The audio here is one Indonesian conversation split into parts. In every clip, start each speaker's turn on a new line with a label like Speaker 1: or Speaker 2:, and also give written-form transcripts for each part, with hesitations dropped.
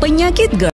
Speaker 1: penyakit GERD.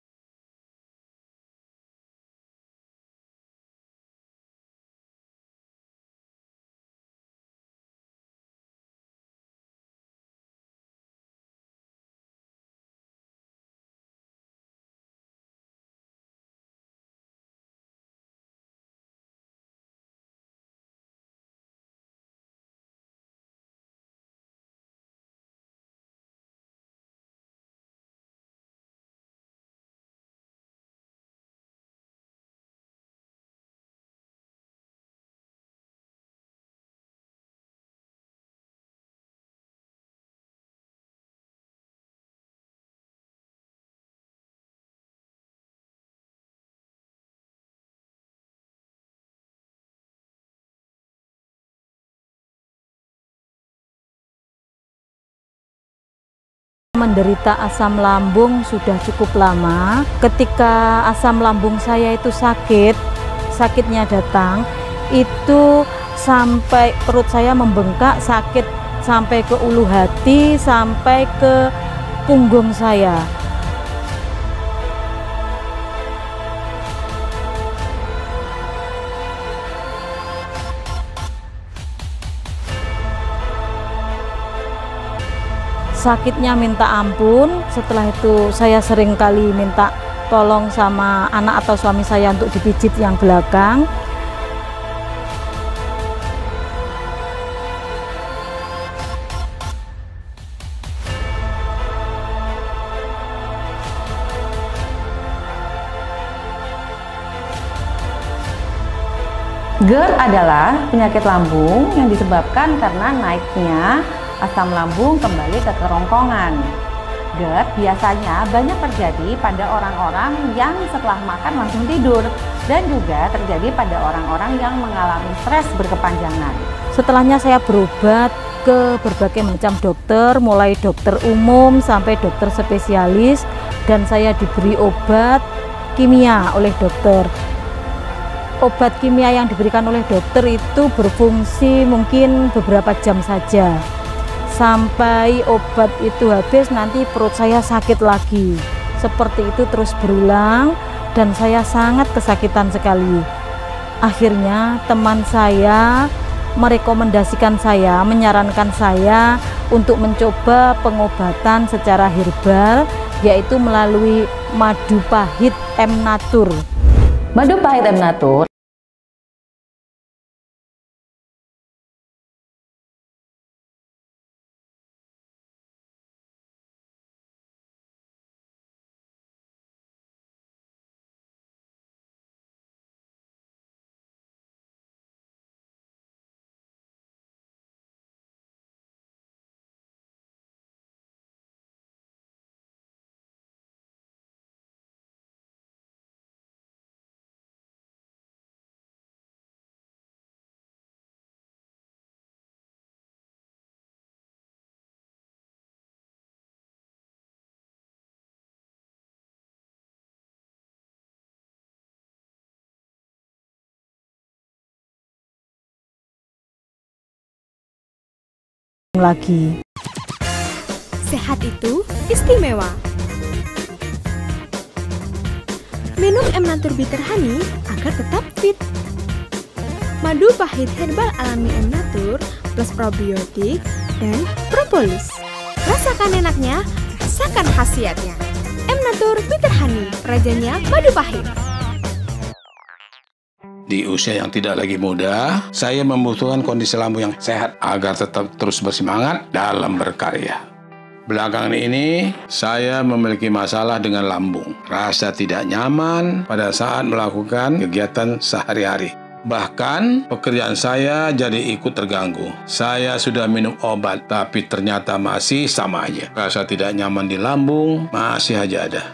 Speaker 2: Menderita asam lambung sudah cukup lama. Ketika asam lambung saya itu sakitnya datang, itu sampai perut saya membengkak, sakit sampai ke ulu hati, sampai ke punggung saya. Sakitnya minta ampun. Setelah itu saya sering kali minta tolong sama anak atau suami saya untuk dipijit yang belakang.
Speaker 3: GERD adalah penyakit lambung yang disebabkan karena naiknya asam lambung kembali ke kerongkongan. GERD biasanya banyak terjadi pada orang-orang yang setelah makan langsung tidur, dan juga terjadi pada orang-orang yang mengalami stres berkepanjangan.
Speaker 2: Setelahnya saya berobat ke berbagai macam dokter, mulai dokter umum sampai dokter spesialis, dan saya diberi obat kimia oleh dokter. Obat kimia yang diberikan oleh dokter itu berfungsi mungkin beberapa jam saja. Sampai obat itu habis, nanti perut saya sakit lagi. Seperti itu terus berulang, dan saya sangat kesakitan sekali. Akhirnya teman saya merekomendasikan saya, menyarankan saya untuk mencoba pengobatan secara herbal, yaitu melalui madu pahit M Natur.
Speaker 3: Madu pahit M Natur
Speaker 2: lagi.
Speaker 4: Sehat itu istimewa. Minum M Natur Bitter Honey agar tetap fit. Madu pahit herbal alami M Natur plus probiotik dan propolis. Rasakan enaknya, rasakan khasiatnya. M Natur Bitter Honey, rajanya madu pahit.
Speaker 5: Di usia yang tidak lagi muda, saya membutuhkan kondisi lambung yang sehat agar tetap terus bersemangat dalam berkarya. Belakangan ini, saya memiliki masalah dengan lambung. Rasa tidak nyaman pada saat melakukan kegiatan sehari-hari. Bahkan, pekerjaan saya jadi ikut terganggu. Saya sudah minum obat, tapi ternyata masih sama aja. Rasa tidak nyaman di lambung masih aja ada.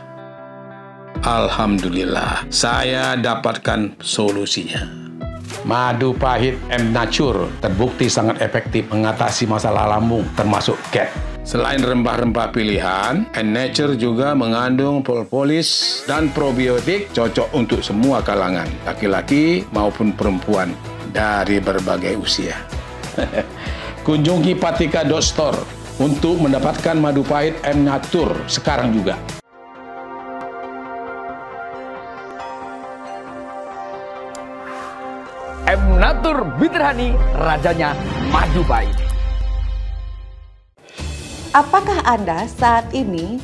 Speaker 5: Alhamdulillah, saya dapatkan solusinya. Madu pahit M Natur terbukti sangat efektif mengatasi masalah lambung, termasuk GERD. Selain rempah-rempah pilihan, M Natur juga mengandung propolis dan probiotik, cocok untuk semua kalangan, laki-laki maupun perempuan dari berbagai usia. Kunjungi Patika.store untuk mendapatkan madu pahit M Natur sekarang juga.
Speaker 1: M-Natur Bitter Honey, rajanya madu pahit.
Speaker 3: Apakah Anda saat ini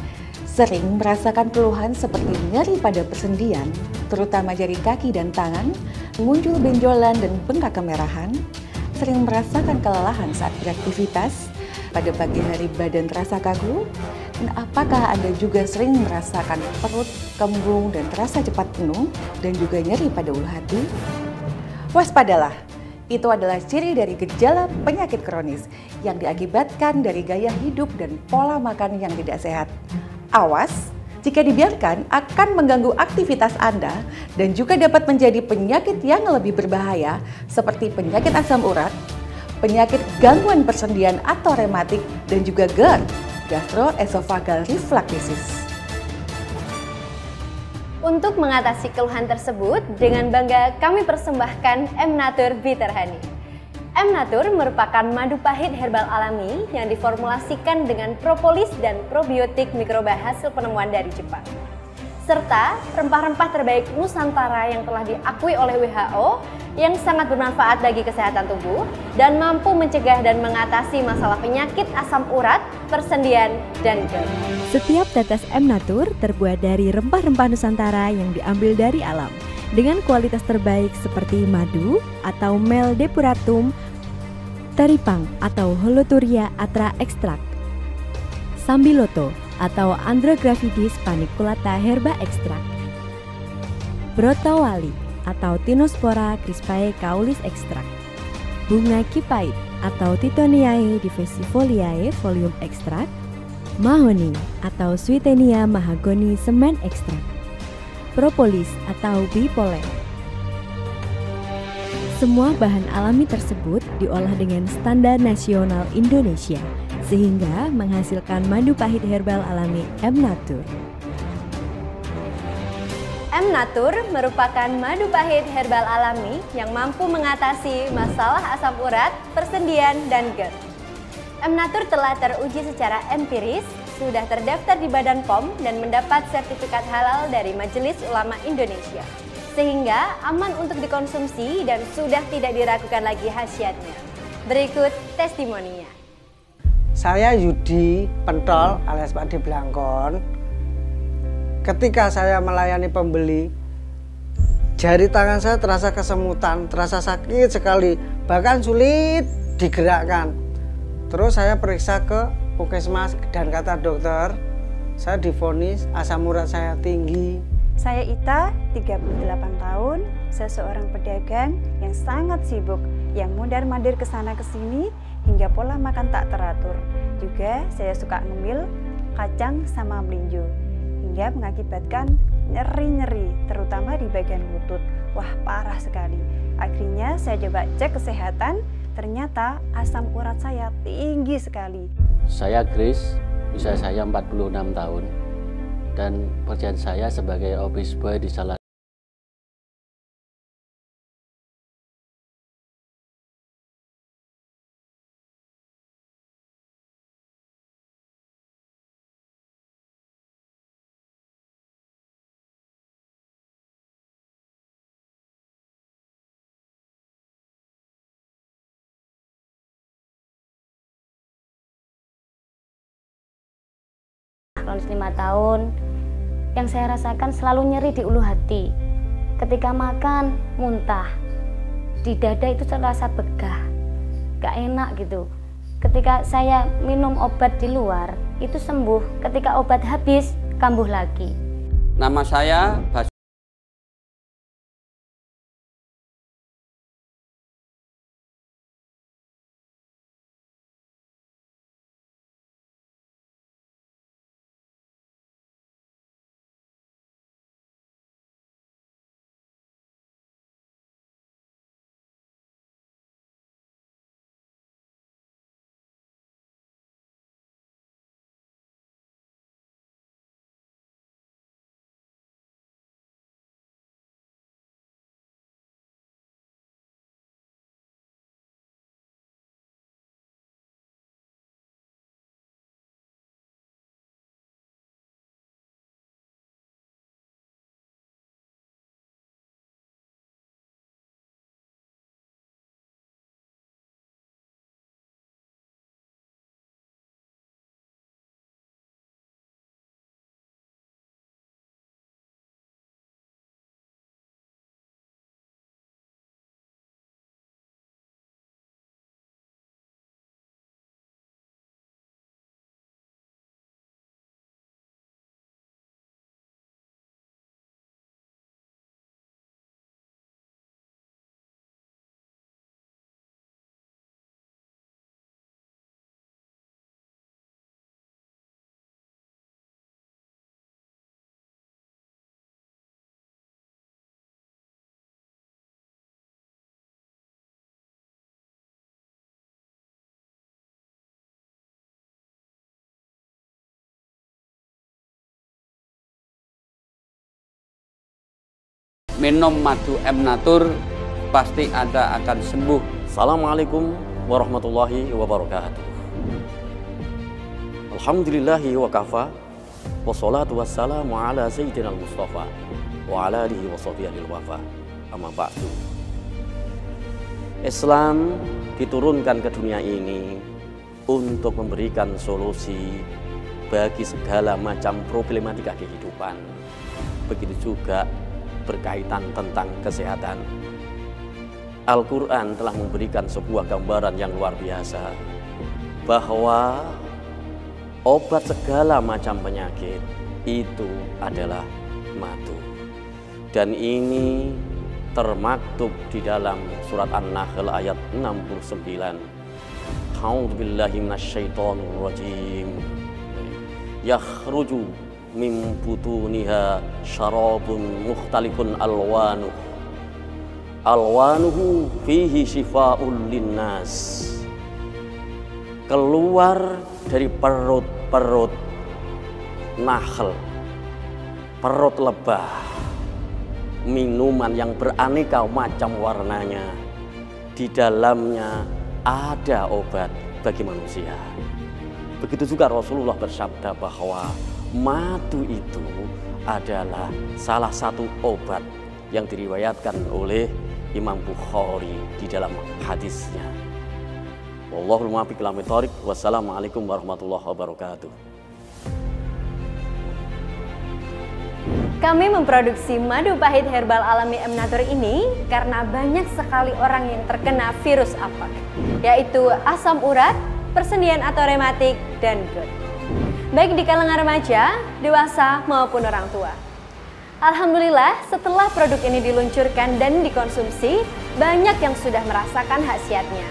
Speaker 3: sering merasakan keluhan seperti nyeri pada persendian, terutama jari kaki dan tangan, muncul benjolan dan bengkak kemerahan, sering merasakan kelelahan saat beraktivitas, pada pagi hari badan terasa kaku, dan apakah Anda juga sering merasakan perut kembung dan terasa cepat penuh, dan juga nyeri pada ulu hati? Waspadalah, itu adalah ciri dari gejala penyakit kronis yang diakibatkan dari gaya hidup dan pola makan yang tidak sehat. Awas, jika dibiarkan akan mengganggu aktivitas Anda dan juga dapat menjadi penyakit yang lebih berbahaya seperti penyakit asam urat, penyakit gangguan persendian atau rematik, dan juga GERD, gastroesophageal reflux disease.
Speaker 6: Untuk mengatasi keluhan tersebut, dengan bangga kami persembahkan M-Natur Bitter Honey. M-Natur merupakan madu pahit herbal alami yang diformulasikan dengan propolis dan probiotik mikroba hasil penemuan dari Jepang, serta rempah-rempah terbaik Nusantara yang telah diakui oleh WHO yang sangat bermanfaat bagi kesehatan tubuh dan mampu mencegah dan mengatasi masalah penyakit asam urat, persendian, dan GERD.
Speaker 7: Setiap tetes M-Natur terbuat dari rempah-rempah Nusantara yang diambil dari alam dengan kualitas terbaik seperti madu atau mel depuratum, teripang atau holoturia atra extract, sambiloto atau Andrographidis paniculata herba extract, brotawali atau Tinospora crispae caulis extract, bunga kipait atau Titoniae diffusifoliae folium extract, mahoni atau Swietenia mahagoni semen extract, propolis atau bipolen. Semua bahan alami tersebut diolah dengan standar nasional Indonesia sehingga menghasilkan madu pahit herbal alami M-Natur.
Speaker 6: M-Natur merupakan madu pahit herbal alami yang mampu mengatasi masalah asam urat, persendian, dan GERD. M-Natur telah teruji secara empiris, sudah terdaftar di Badan POM dan mendapat sertifikat halal dari Majelis Ulama Indonesia, sehingga aman untuk dikonsumsi dan sudah tidak diragukan lagi khasiatnya. Berikut testimoninya.
Speaker 8: Saya Yudi Pentol alias Pak D Blangkon. Ketika saya melayani pembeli, jari tangan saya terasa kesemutan, terasa sakit sekali, bahkan sulit digerakkan. Terus saya periksa ke Puskesmas dan kata dokter, saya divonis asam urat saya tinggi.
Speaker 9: Saya Ita, 38 tahun, saya seorang pedagang yang sangat sibuk, yang mundar-mandir ke sana ke sini hingga pola makan tak teratur. Juga saya suka ngemil kacang sama melinjo, hingga mengakibatkan nyeri-nyeri, terutama di bagian lutut. Wah, parah sekali. Akhirnya saya coba cek kesehatan, ternyata asam urat saya tinggi sekali.
Speaker 10: Saya Grace, usia saya 46 tahun, dan pekerjaan saya sebagai office boy di salah
Speaker 11: kronis 5 tahun. Yang saya rasakan selalu nyeri di ulu hati. Ketika makan, muntah. Di dada itu terasa begah, gak enak gitu. Ketika saya minum obat di luar, itu sembuh. Ketika obat habis, kambuh lagi.
Speaker 12: Nama saya minum madu M Natur, pasti Anda akan sembuh.
Speaker 13: Assalamualaikum warahmatullahi wabarakatuh. Alhamdulillahi wa kafa, wassalatu wassalamu ala sayyidina al-Mustafa wa ala alihi wa sahbihi al-wafa. Amma ba'du. Islam diturunkan ke dunia ini untuk memberikan solusi bagi segala macam problematika kehidupan. Begitu juga berkaitan tentang kesehatan. Al-Quran telah memberikan sebuah gambaran yang luar biasa bahwa obat segala macam penyakit itu adalah madu. Dan ini termaktub di dalam surat An-Nahl ayat 69. A'udzubillahi minasyaitonir rajim. Yakhruju min butuniha syarabun mukhtalifun alwanuhu fihi shifaa'un linnas. Keluar dari perut nahl, perut lebah, minuman yang beraneka macam warnanya. Di dalamnya ada obat bagi manusia. Begitu juga Rasulullah bersabda bahwa madu itu adalah salah satu obat yang diriwayatkan oleh Imam Bukhari di dalam hadisnya. Wallahul muwaffiq ila aqwamit thoriq. Wassalamualaikum warahmatullahi wabarakatuh.
Speaker 6: Kami memproduksi madu pahit herbal alami M Natur ini karena banyak sekali orang yang terkena virus apek, yaitu asam urat, persendian atau rematik, dan GERD. Baik di kalangan remaja, dewasa maupun orang tua. Alhamdulillah, setelah produk ini diluncurkan dan dikonsumsi, banyak yang sudah merasakan khasiatnya.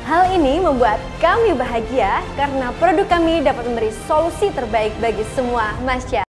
Speaker 6: Hal ini membuat kami bahagia karena produk kami dapat memberi solusi terbaik bagi semua masyarakat.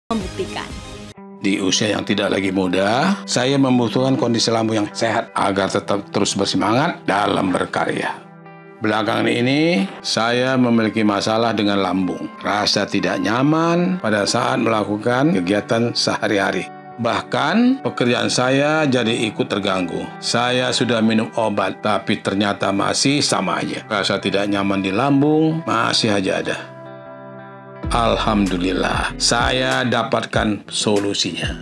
Speaker 4: Membuktikan.
Speaker 5: Di usia yang tidak lagi muda, saya membutuhkan kondisi lambung yang sehat agar tetap terus bersemangat dalam berkarya. Belakangan ini, saya memiliki masalah dengan lambung. Rasa tidak nyaman pada saat melakukan kegiatan sehari-hari. Bahkan, pekerjaan saya jadi ikut terganggu. Saya sudah minum obat, tapi ternyata masih sama aja. Rasa tidak nyaman di lambung masih aja ada. Alhamdulillah, saya dapatkan solusinya.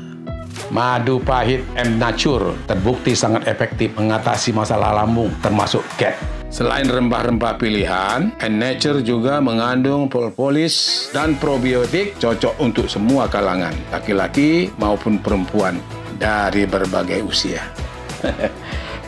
Speaker 5: Madu pahit M Natur terbukti sangat efektif mengatasi masalah lambung, termasuk GERD. Selain rempah-rempah pilihan, M Natur juga mengandung propolis dan probiotik cocok untuk semua kalangan, laki-laki maupun perempuan dari berbagai usia.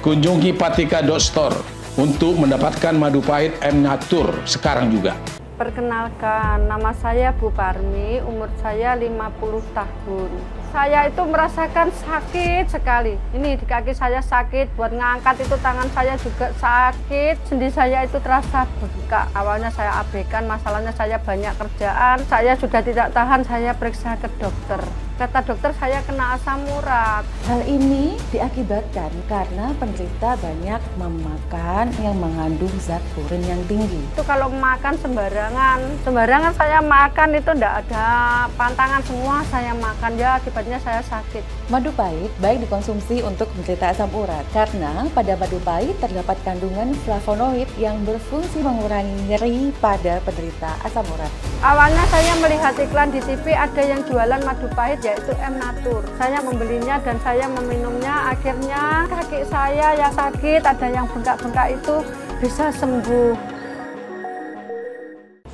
Speaker 5: Kunjungi Patika.store untuk mendapatkan madu pahit M Natur sekarang juga.
Speaker 14: Perkenalkan, nama saya Bu Parmi, umur saya 50 tahun. Saya itu merasakan sakit sekali. Ini di kaki saya sakit, buat ngangkat itu tangan saya juga sakit. Sendi saya itu terasa bengkak. Awalnya saya abaikan, masalahnya saya banyak kerjaan. Saya sudah tidak tahan, saya periksa ke dokter. Kata dokter saya kena asam urat.
Speaker 3: Hal ini diakibatkan karena penderita banyak memakan yang mengandung zat purin yang tinggi.
Speaker 14: Itu kalau makan sembarangan saya makan itu tidak ada pantangan, semua saya makan, ya akibatnya saya sakit.
Speaker 3: Madu pahit baik dikonsumsi untuk penderita asam urat karena pada madu pahit terdapat kandungan flavonoid yang berfungsi mengurangi nyeri pada penderita asam urat.
Speaker 14: Awalnya saya melihat iklan di TV ada yang jualan madu pahit yaitu M-Natur. Saya membelinya dan saya meminumnya, akhirnya kaki saya yang sakit, ada yang bengkak-bengkak itu bisa sembuh.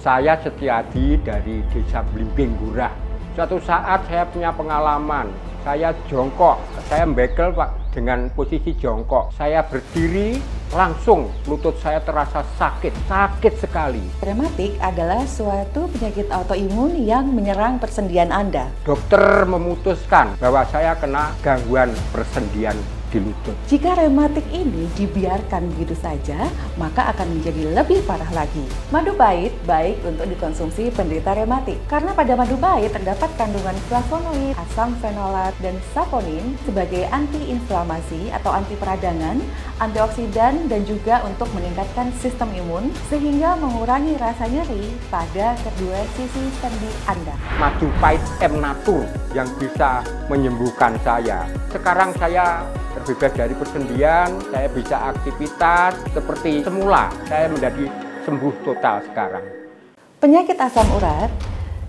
Speaker 15: Saya Setiadi dari Desa Blimbing Gurah. Suatu saat saya punya pengalaman, saya jongkok, saya bekel Pak dengan posisi jongkok. Saya berdiri, langsung lutut saya terasa sakit sekali.
Speaker 3: Rematik adalah suatu penyakit autoimun yang menyerang persendian Anda.
Speaker 15: Dokter memutuskan bahwa saya kena gangguan persendian di lutut.
Speaker 3: Jika rematik ini dibiarkan begitu saja, maka akan menjadi lebih parah lagi. Madu pahit baik untuk dikonsumsi penderita rematik karena pada madu pahit terdapat kandungan flavonoid, asam fenolat, dan saponin sebagai antiinflamasi atau anti peradangan, antioksidan, dan juga untuk meningkatkan sistem imun sehingga mengurangi rasa nyeri pada kedua sisi sendi Anda.
Speaker 15: Madu pahit M-Natur yang bisa menyembuhkan saya. Sekarang saya terbebas dari persendian, saya bisa aktivitas seperti semula. Saya menjadi sembuh total sekarang.
Speaker 3: Penyakit asam urat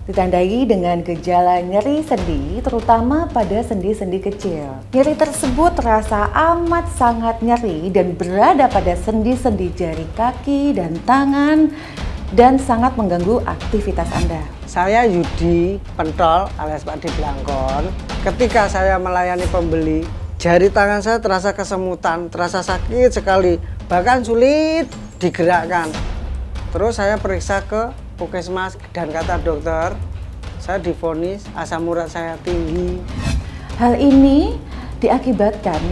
Speaker 3: ditandai dengan gejala nyeri sendi, terutama pada sendi-sendi kecil. Nyeri tersebut terasa amat sangat nyeri dan berada pada sendi-sendi jari kaki dan tangan dan sangat mengganggu aktivitas Anda.
Speaker 8: Saya Yudi Pentol alias Pak D Blangkon. Ketika saya melayani pembeli, jari tangan saya terasa kesemutan, terasa sakit sekali, bahkan sulit digerakkan. Terus saya periksa ke Puskesmas dan kata dokter, saya divonis asam urat saya tinggi.
Speaker 3: Hal ini diakibatkan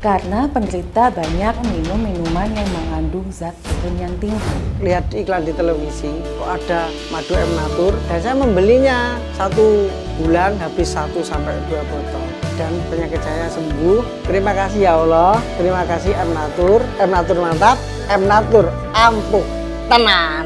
Speaker 3: karena penderita banyak minum minuman yang mengandung zat purin yang tinggi.
Speaker 8: Lihat iklan di televisi, kok ada madu M-Natur, dan saya membelinya 1 bulan habis 1-2 botol. Dan penyakit saya sembuh. Terima kasih ya Allah, terima kasih M-Natur. M-Natur mantap, M-Natur ampuh tenan.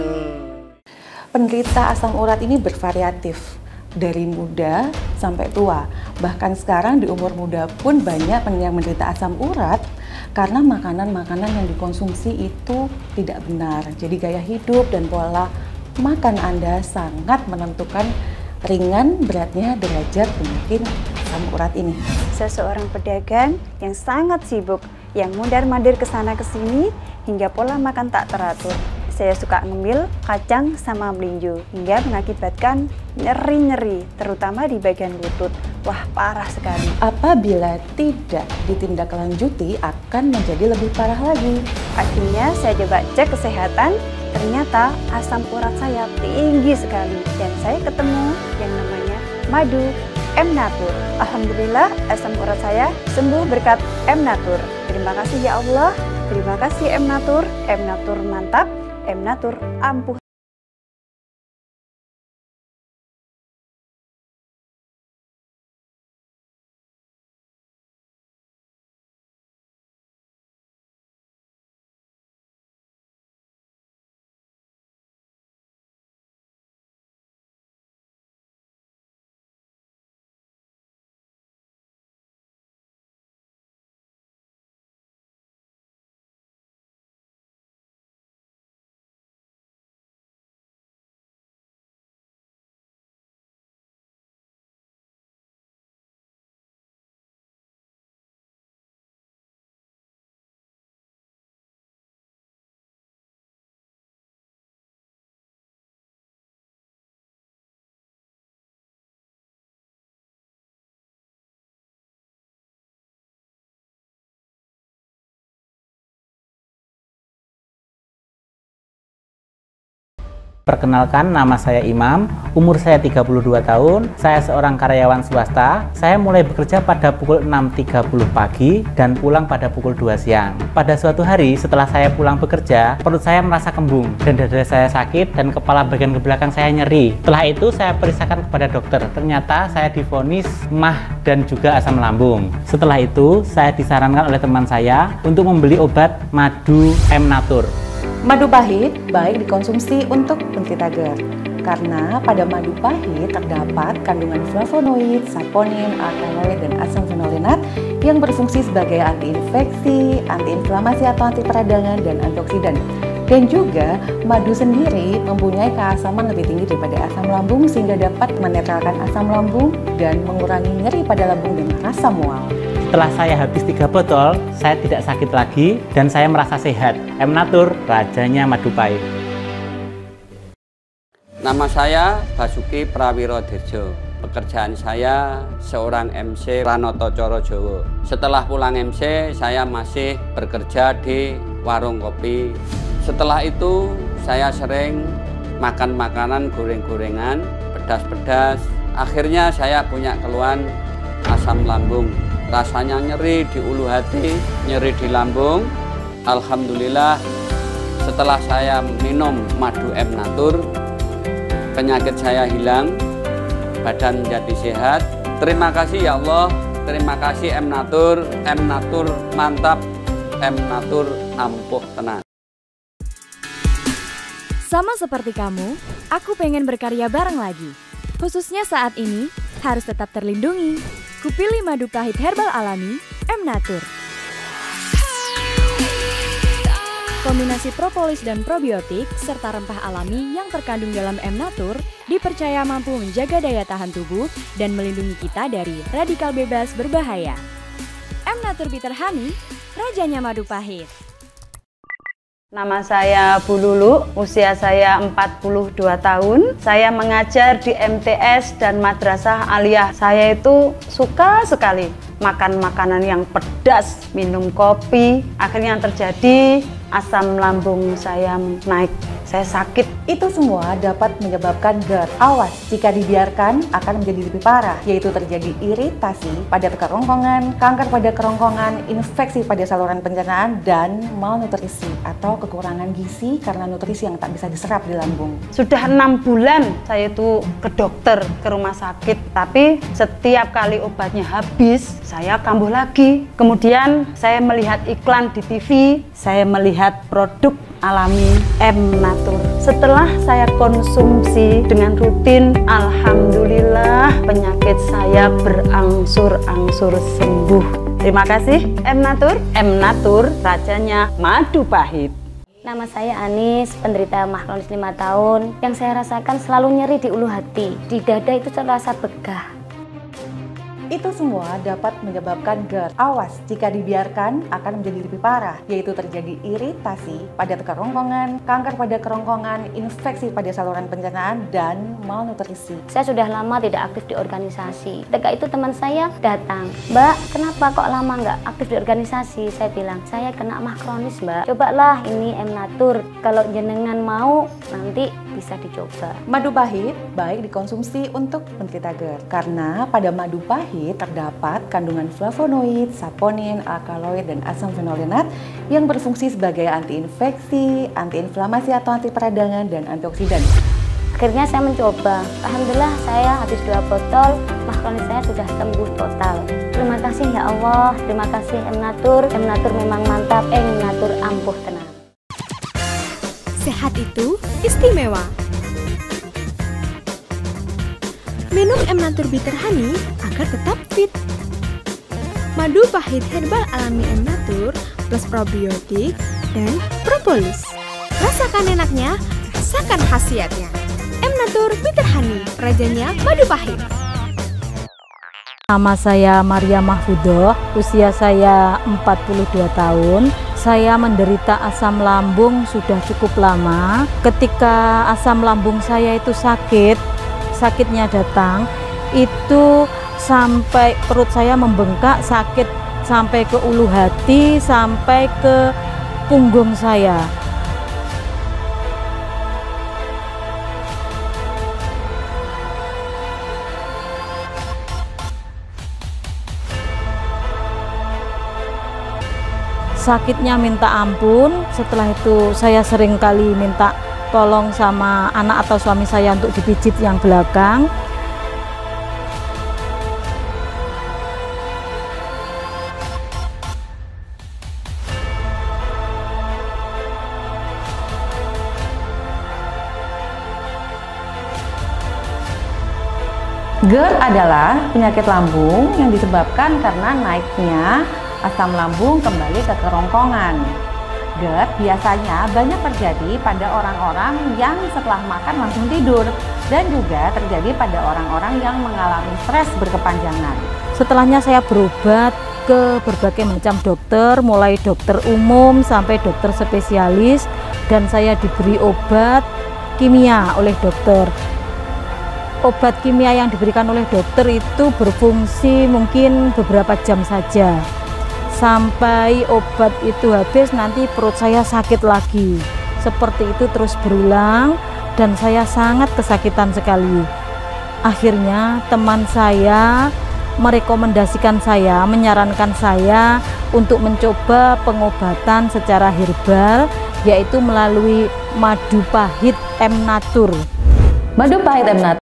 Speaker 3: Penderita asam urat ini bervariatif dari muda sampai tua. Bahkan sekarang di umur muda pun banyak yang menderita asam urat karena makanan-makanan yang dikonsumsi itu tidak benar. Jadi gaya hidup dan pola makan Anda sangat menentukan ringan beratnya derajat penyakit asam urat ini.
Speaker 9: Seseorang pedagang yang sangat sibuk, yang mundar-mandir ke sana ke sini hingga pola makan tak teratur. Saya suka ngemil kacang sama melinjo hingga mengakibatkan nyeri-nyeri, terutama di bagian lutut. Wah, parah sekali.
Speaker 3: Apabila tidak ditindaklanjuti akan menjadi lebih parah lagi.
Speaker 9: Akhirnya saya coba cek kesehatan, ternyata asam urat saya tinggi sekali dan saya ketemu yang namanya madu M-Natur. Alhamdulillah asam urat saya sembuh berkat M-Natur. Terima kasih ya Allah, terima kasih M-Natur. M-Natur mantap, M-Natur ampuh.
Speaker 16: Perkenalkan, nama saya Imam, umur saya 32 tahun, saya seorang karyawan swasta. Saya mulai bekerja pada pukul 6.30 pagi dan pulang pada pukul 2 siang. Pada suatu hari setelah saya pulang bekerja, perut saya merasa kembung dan dada saya sakit dan kepala bagian ke belakang saya nyeri. Setelah itu saya periksakan kepada dokter. Ternyata saya divonis MAH dan juga asam lambung. Setelah itu saya disarankan oleh teman saya untuk membeli obat madu M-Natur.
Speaker 3: Madu pahit baik dikonsumsi untuk penderita GERD karena pada madu pahit terdapat kandungan flavonoid, saponin, alkaloid, dan asam fenolenat yang berfungsi sebagai antiinfeksi, antiinflamasi atau anti peradangan, dan antioksidan. Dan juga madu sendiri mempunyai keasaman lebih tinggi daripada asam lambung sehingga dapat menetralkan asam lambung dan mengurangi nyeri pada lambung dan rasa mual.
Speaker 16: Setelah saya habis 3 botol, saya tidak sakit lagi dan saya merasa sehat. M-Natur, rajanya madu pahit.
Speaker 12: Nama saya Basuki Prawiro Dirjo. Pekerjaan saya seorang MC Pranoto Coro Jowo. Setelah pulang MC, saya masih bekerja di warung kopi. Setelah itu, saya sering makan makanan goreng-gorengan, pedas-pedas. Akhirnya saya punya keluhan asam lambung. Rasanya nyeri di ulu hati, nyeri di lambung. Alhamdulillah, setelah saya minum madu M-Natur, penyakit saya hilang, badan menjadi sehat. Terima kasih ya Allah, terima kasih M-Natur. M-Natur mantap, M-Natur ampuh tenang.
Speaker 7: Sama seperti kamu, aku pengen berkarya bareng lagi. Khususnya saat ini, harus tetap terlindungi. Kupilih madu pahit herbal alami M-Natur. Kombinasi propolis dan probiotik serta rempah alami yang terkandung dalam M-Natur dipercaya mampu menjaga daya tahan tubuh dan melindungi kita dari radikal bebas berbahaya. M-Natur Bitter Honey, rajanya madu pahit.
Speaker 17: Nama saya Bu Lulu, usia saya 42 tahun. Saya mengajar di MTS dan Madrasah Aliyah. Saya itu suka sekali makan makanan yang pedas, minum kopi. Akhirnya yang terjadi asam lambung saya naik. Saya sakit.
Speaker 3: Itu semua dapat menyebabkan GERD. Awas, jika dibiarkan akan menjadi lebih parah, yaitu terjadi iritasi pada kerongkongan, kanker pada kerongkongan, infeksi pada saluran pencernaan, dan malnutrisi atau kekurangan gizi karena nutrisi yang tak bisa diserap di lambung.
Speaker 17: Sudah 6 bulan saya itu ke dokter, ke rumah sakit, tapi setiap kali obatnya habis, saya kambuh lagi. Kemudian saya melihat iklan di TV, saya melihat produk alami M-Natur. Setelah saya konsumsi dengan rutin, alhamdulillah penyakit saya berangsur-angsur sembuh. Terima kasih M-Natur. M-Natur rajanya madu pahit.
Speaker 11: Nama saya Anis, penderita MAH kronis 5 tahun. Yang saya rasakan selalu nyeri di ulu hati. Di dada itu terasa begah.
Speaker 3: Itu semua dapat menyebabkan GERD. Awas, jika dibiarkan akan menjadi lebih parah, yaitu terjadi iritasi pada kerongkongan, kanker pada kerongkongan, infeksi pada saluran pencernaan, dan malnutrisi.
Speaker 11: Saya sudah lama tidak aktif di organisasi. Ketika itu teman saya datang, "Mbak, kenapa kok lama nggak aktif di organisasi?" Saya bilang, "Saya kena MAH kronis, Mbak. Cobalah ini M-Natur. Kalau jenengan mau, nanti bisa dicoba."
Speaker 3: Madu pahit baik dikonsumsi untuk penderita GERD karena pada madu pahit terdapat kandungan flavonoid, saponin, alkaloid, dan asam fenolenat yang berfungsi sebagai antiinfeksi, antiinflamasi atau anti peradangan, dan antioksidan.
Speaker 11: Akhirnya saya mencoba. Alhamdulillah saya habis 2 botol, MAH kronis saya sudah sembuh total. Terima kasih ya Allah, terima kasih M-Natur. M-Natur memang mantap, M-Natur ampuh tenang.
Speaker 4: Sehat itu istimewa. Minum M-Natur Bitter Honey agar tetap fit. Madu pahit herbal alami M-Natur plus probiotik dan propolis. Rasakan enaknya, rasakan khasiatnya. M-Natur Bitter Honey, rajanya madu pahit.
Speaker 2: Nama saya Maria Mahfudoh, usia saya 42 tahun. Saya menderita asam lambung sudah cukup lama. Ketika asam lambung saya itu sakitnya datang, itu sampai perut saya membengkak, sakit sampai ke ulu hati, sampai ke punggung saya. sakitnya minta ampun. Setelah itu saya sering kali minta tolong sama anak atau suami saya untuk dipijit yang belakang.
Speaker 3: GERD adalah penyakit lambung yang disebabkan karena naiknya asam lambung kembali ke kerongkongan. GERD biasanya banyak terjadi pada orang-orang yang setelah makan langsung tidur dan juga terjadi pada orang-orang yang mengalami stres berkepanjangan.
Speaker 2: Setelahnya saya berobat ke berbagai macam dokter, mulai dokter umum sampai dokter spesialis, dan saya diberi obat kimia oleh dokter. Obat kimia yang diberikan oleh dokter itu berfungsi mungkin beberapa jam saja. Sampai obat itu habis, nanti perut saya sakit lagi. Seperti itu terus berulang dan saya sangat kesakitan sekali. Akhirnya teman saya merekomendasikan saya, menyarankan saya untuk mencoba pengobatan secara herbal, yaitu melalui madu pahit M-Natur.
Speaker 3: Madu pahit M-Natur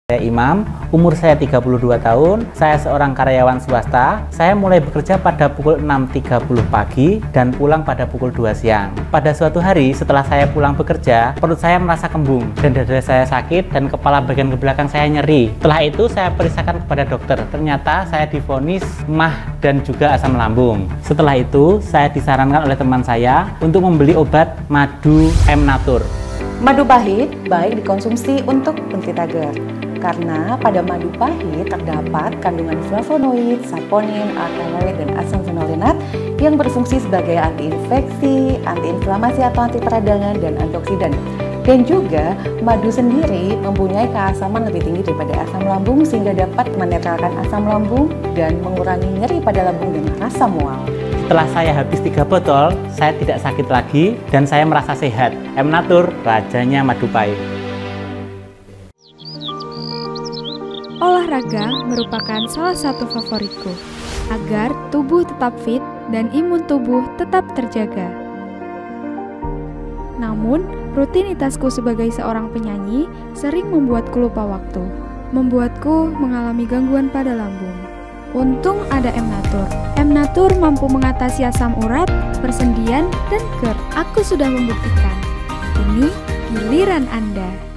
Speaker 16: Saya Imam, umur saya 32 tahun, saya seorang karyawan swasta. Saya mulai bekerja pada pukul 6.30 pagi dan pulang pada pukul 2 siang. Pada suatu hari setelah saya pulang bekerja, perut saya merasa kembung dan dada saya sakit dan kepala bagian ke belakang saya nyeri. Setelah itu saya periksakan kepada dokter, ternyata saya divonis MAH dan juga asam lambung. Setelah itu saya disarankan oleh teman saya untuk membeli obat madu M-Natur.
Speaker 3: Madu pahit baik dikonsumsi untuk penderita GERD karena pada madu pahit terdapat kandungan flavonoid, saponin, alkaloid, dan asam fenolenat yang berfungsi sebagai antiinfeksi, antiinflamasi atau anti peradangan, dan antioksidan. Dan juga madu sendiri mempunyai keasaman lebih tinggi daripada asam lambung sehingga dapat menetralkan asam lambung dan mengurangi nyeri pada lambung dan rasa mual.
Speaker 16: Setelah saya habis 3 botol, saya tidak sakit lagi dan saya merasa sehat. M-Natur, rajanya madu pahit.
Speaker 4: Olahraga merupakan salah satu favoritku, agar tubuh tetap fit dan imun tubuh tetap terjaga. Namun, rutinitasku sebagai seorang penyanyi sering membuatku lupa waktu, membuatku mengalami gangguan pada lambung. Untung ada M-Natur. M-Natur mampu mengatasi asam urat, persendian, dan GERD. Aku sudah membuktikan. Ini giliran Anda.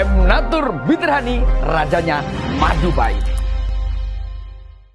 Speaker 1: M-Natur Bitter Honey, rajanya madu pahit.